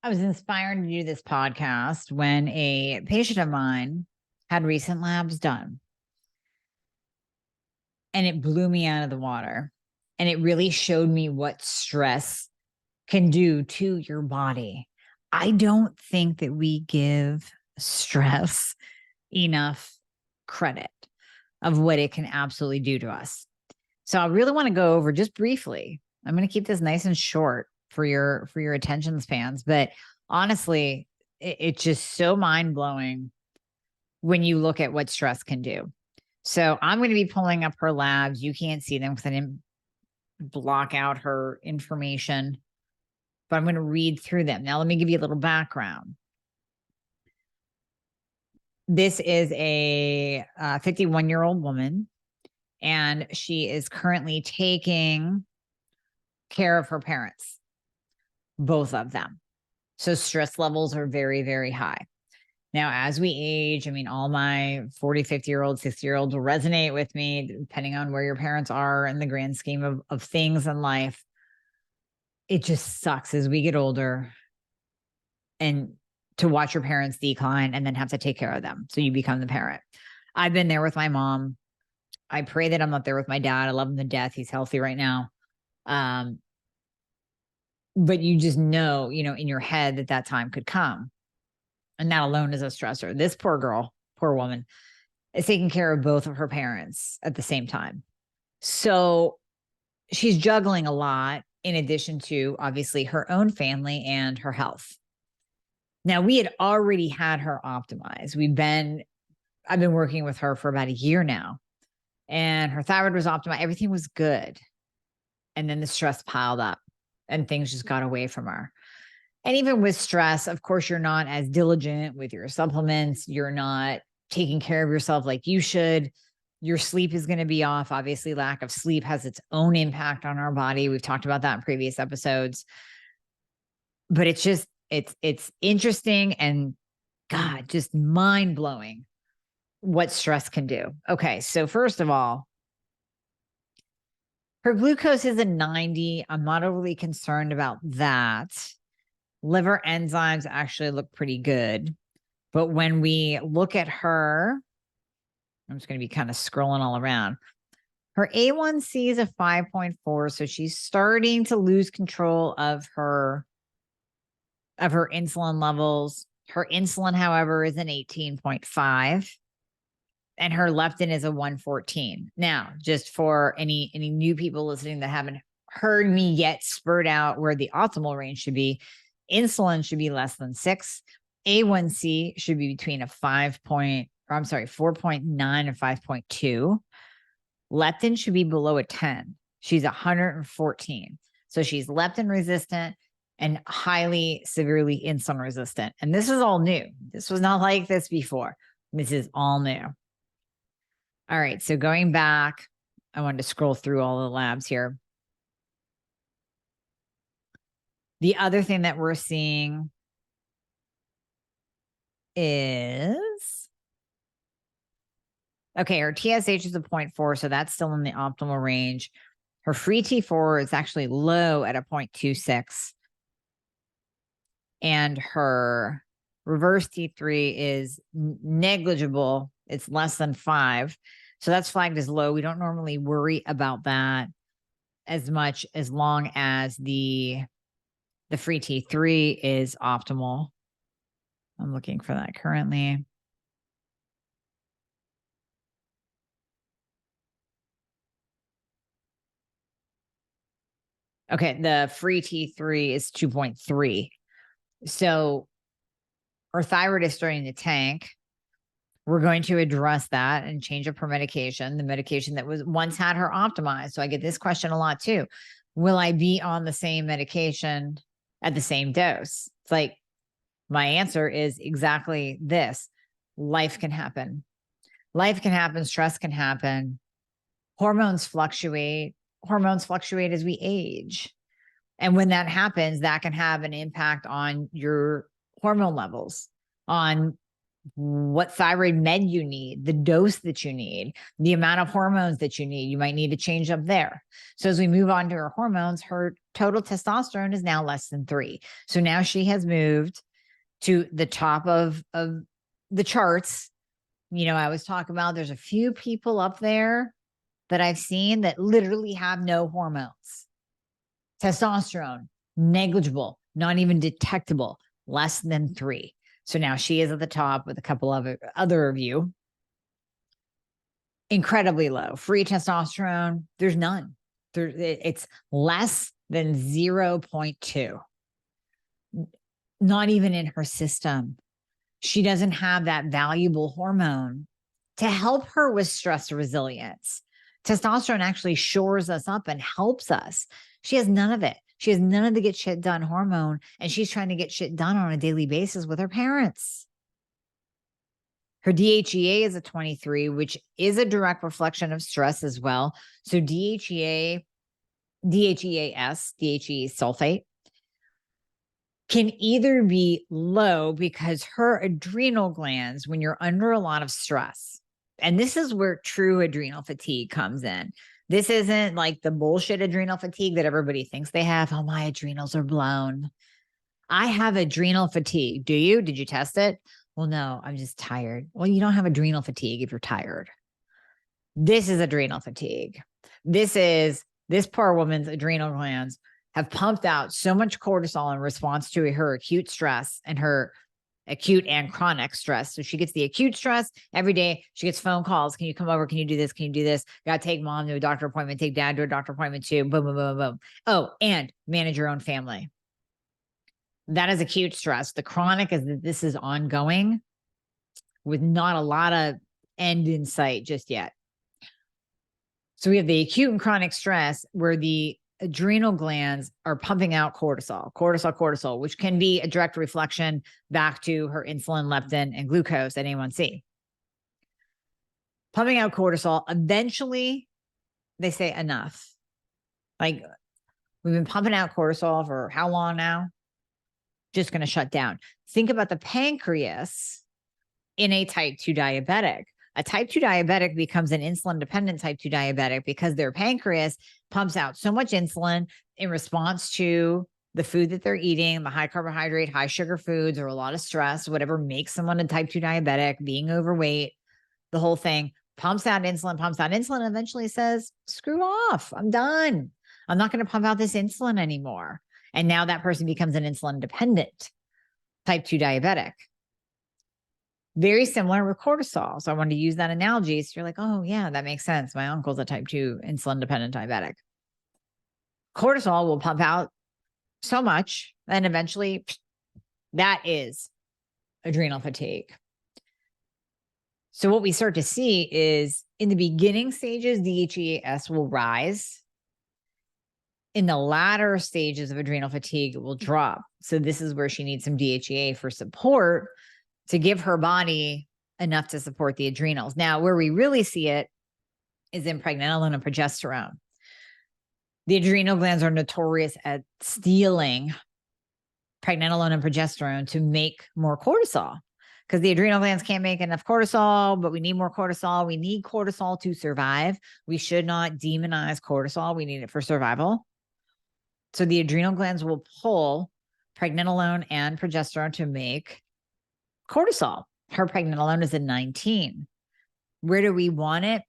I was inspired to do this podcast when a patient of mine had recent labs done, and it blew me out of the water. And it really showed me what stress can do to your body. I don't think that we give stress enough credit of what it can absolutely do to us. So I really want to go over just briefly. I'm going to keep this nice and short for your attention spans, but honestly, it's just so mind-blowing when you look at what stress can do. So I'm going to be pulling up her labs. You can't see them because I didn't block out her information, but I'm going to read through them. Now, let me give you a little background. This is a 51-year-old woman, and she is currently taking care of her parents, both of them. So stress levels are very, very high. Now, as we age, I mean, all my 40, 50-year-olds, 60-year-olds will resonate with me, depending on where your parents are in the grand scheme of things in life. It just sucks as we get older and to watch your parents decline and then have to take care of them. So you become the parent. I've been there with my mom. I pray that I'm not there with my dad. I love him to death. He's healthy right now. But you just know, in your head that time could come. And that alone is a stressor. This poor girl, poor woman, is taking care of both of her parents at the same time. So she's juggling a lot in addition to obviously her own family and her health. Now, we had already had her optimized. I've been working with her for about a year now, and her thyroid was optimized. Everything was good. And then the stress piled up and things just got away from her. And even with stress, of course, you're not as diligent with your supplements. You're not taking care of yourself like you should. Your sleep is going to be off. Obviously, lack of sleep has its own impact on our body. We've talked about that in previous episodes. But it's interesting and, God, just mind-blowing what stress can do. Okay, so first of all, her glucose is a 90. I'm not overly concerned about that. Liver enzymes actually look pretty good. But when we look at her, I'm just going to be kind of scrolling all around. Her A1C is a 5.4. So she's starting to lose control of her insulin levels. Her insulin, however, is an 18.5. And her leptin is a 114. Now, just for any new people listening that haven't heard me yet spurt out where the optimal range should be, insulin should be less than 6. A1C should be between a 4.9 and 5.2. Leptin should be below a 10. She's 114. So she's leptin resistant and highly severely insulin resistant. And this is all new. This was not like this before. This is all new. All right. So going back, I wanted to scroll through all the labs here. The other thing that we're seeing is, okay, her TSH is a 0.4, so that's still in the optimal range. Her free T4 is actually low at a 0.26. And her reverse T3 is negligible. It's less than 5. So that's flagged as low. We don't normally worry about that as much as long as the free T3 is optimal. I'm looking for that currently. Okay, the free T3 is 2.3. So her thyroid is starting to tank. We're going to address that and change up her medication, the medication that was once had her optimized. So I get this question a lot too. Will I be on the same medication at the same dose? It's like, my answer is exactly this. Life can happen. Life can happen. Stress can happen. Hormones fluctuate. Hormones fluctuate as we age. And when that happens, that can have an impact on your hormone levels, on what thyroid med you need, the dose that you need, the amount of hormones that you need. You might need to change up there. So as we move on to her hormones, her total testosterone is now less than 3. So now she has moved to the top of the charts. I was talking about there's a few people up there that I've seen that literally have no hormones. Testosterone, negligible, not even detectable, less than 3. So now she is at the top with a couple of other of you. Incredibly low. Free testosterone, there's none. It's less than 0.2. Not even in her system. She doesn't have that valuable hormone to help her with stress resilience. Testosterone actually shores us up and helps us. She has none of it. She has none of the get shit done hormone, and she's trying to get shit done on a daily basis with her parents. Her DHEA is a 23, which is a direct reflection of stress as well. So DHEAS, DHEA sulfate, can either be low because her adrenal glands, when you're under a lot of stress, and this is where true adrenal fatigue comes in. This isn't like the bullshit adrenal fatigue that everybody thinks they have. Oh, my adrenals are blown. I have adrenal fatigue. Do you? Did you test it? Well, no, I'm just tired. Well, you don't have adrenal fatigue if you're tired. This is adrenal fatigue. This poor woman's adrenal glands have pumped out so much cortisol in response to her acute stress and her acute and chronic stress. So she gets the acute stress every day. She gets phone calls. Can you come over? Can you do this? Can you do this? Got to take mom to a doctor appointment, take dad to a doctor appointment too. Boom, boom, boom, boom. Oh, and manage your own family. That is acute stress. The chronic is that this is ongoing with not a lot of end in sight just yet. So we have the acute and chronic stress where the adrenal glands are pumping out cortisol, which can be a direct reflection back to her insulin, leptin, and glucose and A1C. Pumping out cortisol, eventually they say enough. Like, we've been pumping out cortisol for how long now? Just going to shut down. Think about the pancreas in a type 2 diabetic. A type 2 diabetic becomes an insulin-dependent type 2 diabetic because their pancreas pumps out so much insulin in response to the food that they're eating, the high carbohydrate, high sugar foods, or a lot of stress, whatever makes someone a type 2 diabetic, being overweight, the whole thing, pumps out insulin, and eventually says, screw off, I'm done. I'm not going to pump out this insulin anymore. And now that person becomes an insulin-dependent type 2 diabetic. Very similar with cortisol. So I wanted to use that analogy. So you're like, oh, yeah, that makes sense. My uncle's a type 2 insulin-dependent diabetic. Cortisol will pump out so much, and eventually that is adrenal fatigue. So what we start to see is in the beginning stages, DHEAS will rise. In the latter stages of adrenal fatigue, it will drop. So this is where she needs some DHEA for support to give her body enough to support the adrenals. Now, where we really see it is in pregnenolone and progesterone. The adrenal glands are notorious at stealing pregnenolone and progesterone to make more cortisol because the adrenal glands can't make enough cortisol, but we need more cortisol. We need cortisol to survive. We should not demonize cortisol. We need it for survival. So the adrenal glands will pull pregnenolone and progesterone to make cortisol. Her pregnenolone is a 19. Where do we want it?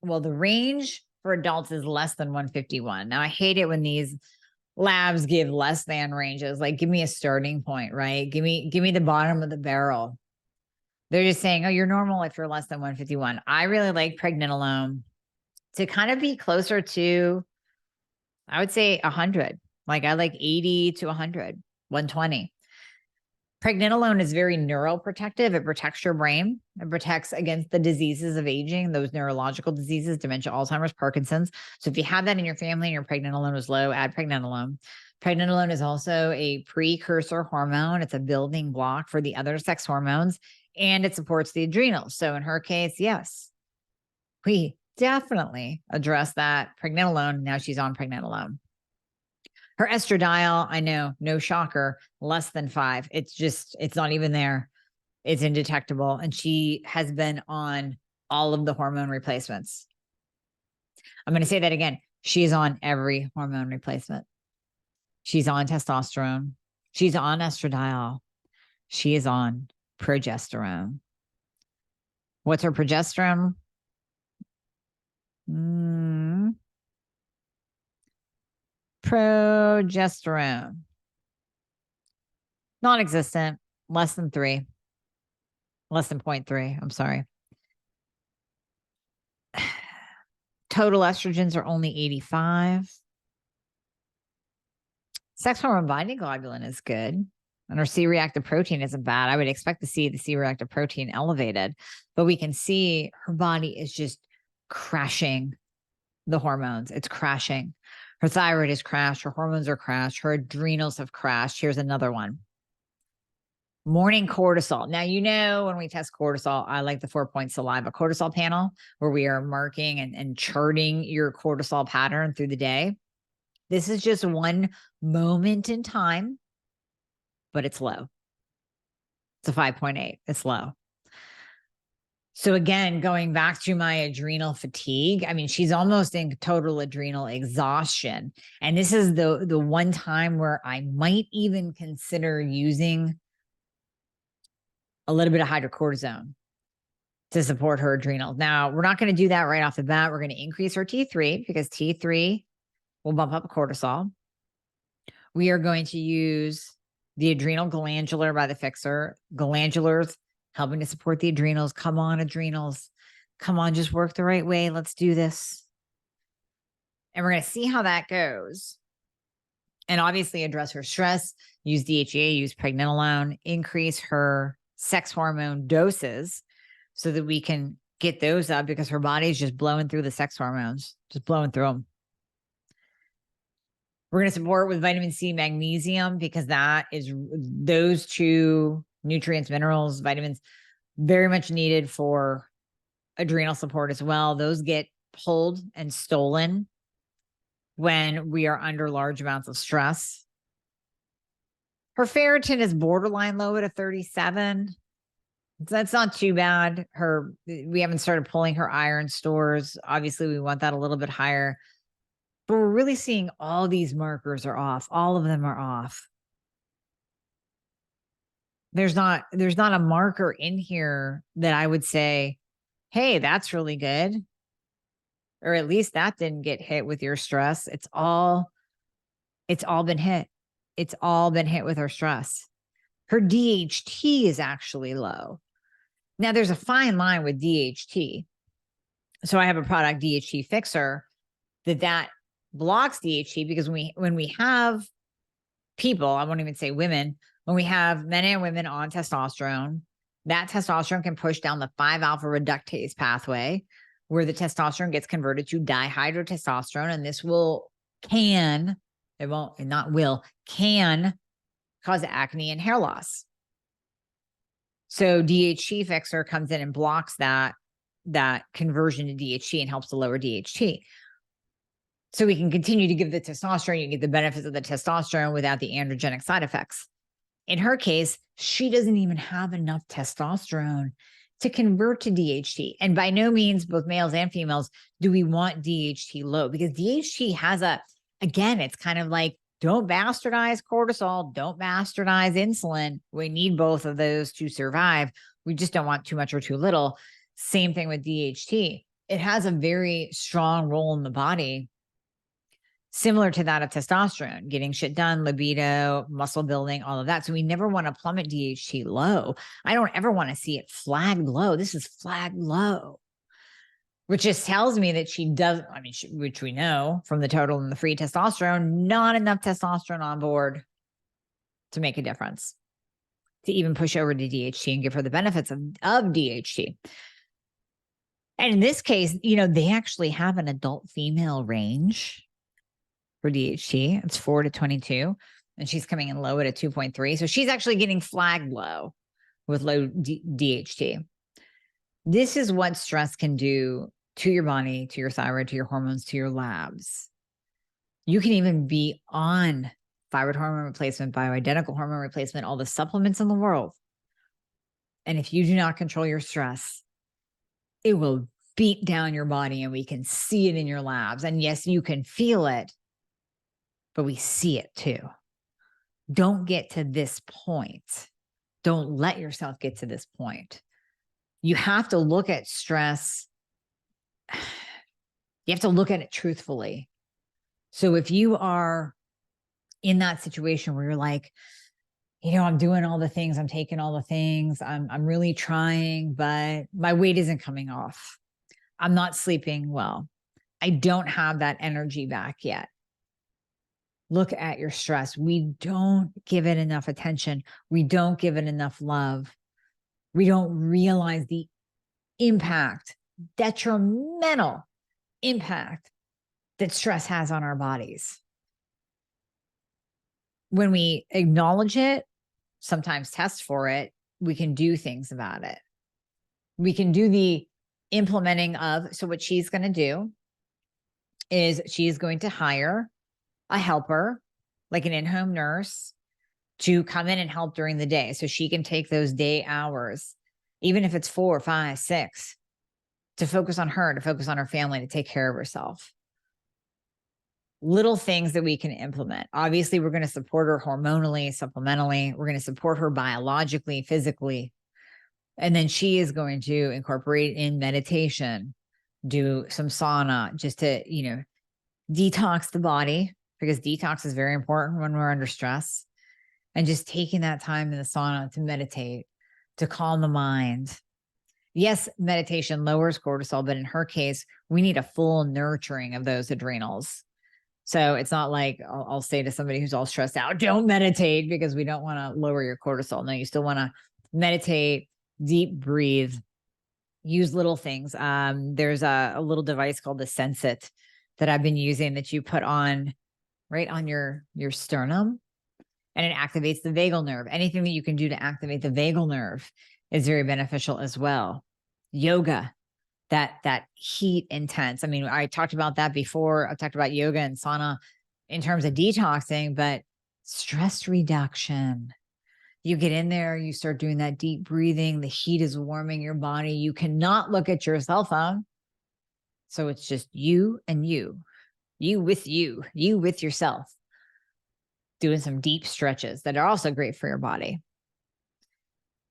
Well, the range for adults is less than 151. Now, I hate it when these labs give less than ranges. Like, give me a starting point, right? Give me the bottom of the barrel. They're just saying, oh, you're normal if you're less than 151. I really like pregnenolone to kind of be closer to, I would say 100. Like, I like 80 to 100, 120. Pregnenolone is very neuroprotective. It protects your brain. It protects against the diseases of aging, those neurological diseases, dementia, Alzheimer's, Parkinson's. So if you have that in your family and your pregnenolone is low, add pregnenolone. Pregnenolone is also a precursor hormone. It's a building block for the other sex hormones, and it supports the adrenals. So in her case, yes, we definitely address that pregnenolone. Now she's on pregnenolone. Her estradiol, I know, no shocker, less than 5. It's not even there. It's indetectable. And she has been on all of the hormone replacements. I'm going to say that again. She's on every hormone replacement. She's on testosterone. She's on estradiol. She is on progesterone. What's her progesterone? Progesterone. Non-existent, less than 3, less than 0.3. I'm sorry. Total estrogens are only 85. Sex hormone binding globulin is good. And our C-reactive protein isn't bad. I would expect to see the C-reactive protein elevated, but we can see her body is just crashing the hormones. It's crashing. Her thyroid is crashed. Her hormones are crashed. Her adrenals have crashed. Here's another one. Morning cortisol. Now, when we test cortisol, I like the 4-point saliva cortisol panel where we are marking and charting your cortisol pattern through the day. This is just one moment in time, but it's low. It's a 5.8. It's low. So again, going back to my adrenal fatigue, I mean, she's almost in total adrenal exhaustion. And this is the one time where I might even consider using a little bit of hydrocortisone to support her adrenals. Now, we're not going to do that right off the bat. We're going to increase her T3 because T3 will bump up cortisol. We are going to use the adrenal glandular by the Fixer. Glandulars helping to support the adrenals. Come on, adrenals. Come on, just work the right way. Let's do this. And we're going to see how that goes. And obviously address her stress, use DHEA, use pregnenolone, increase her sex hormone doses so that we can get those up because her body is just blowing through the sex hormones, just blowing through them. We're going to support with vitamin C, magnesium, because that is those two nutrients, minerals, vitamins, very much needed for adrenal support as well. Those get pulled and stolen when we are under large amounts of stress. Her ferritin is borderline low at a 37. That's not too bad. We haven't started pulling her iron stores. Obviously, we want that a little bit higher. But we're really seeing all these markers are off. All of them are off. There's not a marker in here that I would say, hey, that's really good. Or at least that didn't get hit with your stress. It's all been hit. It's all been hit with her stress. Her DHT is actually low. Now, there's a fine line with DHT. So I have a product, DHT Fixer, that blocks DHT because when we have people, I won't even say women, when we have men and women on testosterone, that testosterone can push down the 5-alpha reductase pathway where the testosterone gets converted to dihydrotestosterone. And this can cause acne and hair loss. So DHT Fixer comes in and blocks that conversion to DHT and helps to lower DHT. So we can continue to give the testosterone, you get the benefits of the testosterone without the androgenic side effects. In her case, she doesn't even have enough testosterone to convert to DHT. And by no means, both males and females, do we want DHT low, because DHT has again, it's kind of like, don't bastardize cortisol, don't bastardize insulin. We need both of those to survive. We just don't want too much or too little. Same thing with DHT. It has a very strong role in the body, similar to that of testosterone, getting shit done, libido, muscle building, all of that. So we never want to plummet DHT low. I don't ever want to see it flagged low. This is flagged low, which just tells me that she doesn't, which we know from the total and the free testosterone, not enough testosterone on board to make a difference, to even push over to DHT and give her the benefits of DHT. And in this case, they actually have an adult female range for DHT. It's 4 to 22, and she's coming in low at a 2.3. So she's actually getting flagged low with low DHT. This is what stress can do to your body, to your thyroid, to your hormones, to your labs. You can even be on thyroid hormone replacement, bioidentical hormone replacement, all the supplements in the world. And if you do not control your stress, it will beat down your body, and we can see it in your labs. And yes, you can feel it, but we see it too. Don't get to this point. Don't let yourself get to this point. You have to look at stress. You have to look at it truthfully. So if you are in that situation where you're like, I'm doing all the things, I'm taking all the things, I'm really trying, but my weight isn't coming off. I'm not sleeping well. I don't have that energy back yet. Look at your stress. We don't give it enough attention. We don't give it enough love. We don't realize the impact, detrimental impact that stress has on our bodies. When we acknowledge it, sometimes test for it, we can do things about it. We can do the implementing of, so what she's going to do is she's going to hire a helper, like an in-home nurse, to come in and help during the day. So she can take those day hours, even if it's 4, 5, 6, to focus on her, to focus on her family, to take care of herself. Little things that we can implement. Obviously, we're going to support her hormonally, supplementally. We're going to support her biologically, physically. And then she is going to incorporate in meditation, do some sauna, just to, detox the body, because detox is very important when we're under stress. And just taking that time in the sauna to meditate, to calm the mind. Yes, meditation lowers cortisol, but in her case, we need a full nurturing of those adrenals. So it's not like I'll say to somebody who's all stressed out, don't meditate, because we don't want to lower your cortisol. No, you still want to meditate, deep breathe, use little things. There's a little device called the Sensit that I've been using that you put on right on your sternum, and it activates the vagal nerve. Anything that you can do to activate the vagal nerve is very beneficial as well. Yoga, that heat intense. I mean, I talked about that before. I've talked about yoga and sauna in terms of detoxing, but stress reduction. You get in there, you start doing that deep breathing. The heat is warming your body. You cannot look at your cell phone. So it's just you and you with yourself, doing some deep stretches that are also great for your body.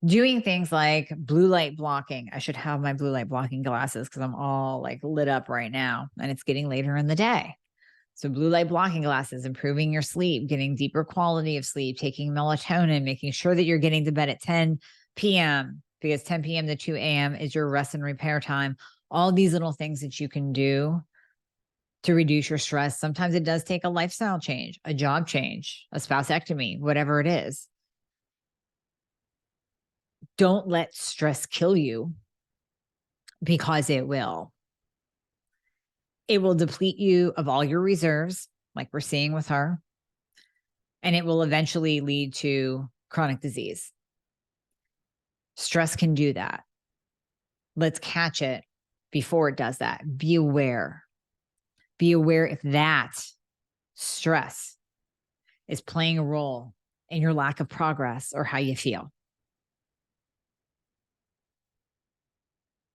Doing things like blue light blocking. I should have my blue light blocking glasses because I'm all like lit up right now and it's getting later in the day. So blue light blocking glasses, improving your sleep, getting deeper quality of sleep, taking melatonin, making sure that you're getting to bed at 10 p.m. because 10 p.m. to 2 a.m. is your rest and repair time. All these little things that you can do to reduce your stress. Sometimes it does take a lifestyle change, a job change, a spousectomy, whatever it is. Don't let stress kill you, because it will. It will deplete you of all your reserves, like we're seeing with her, and it will eventually lead to chronic disease. Stress can do that. Let's catch it before it does that. Be aware. Be aware if that stress is playing a role in your lack of progress or how you feel.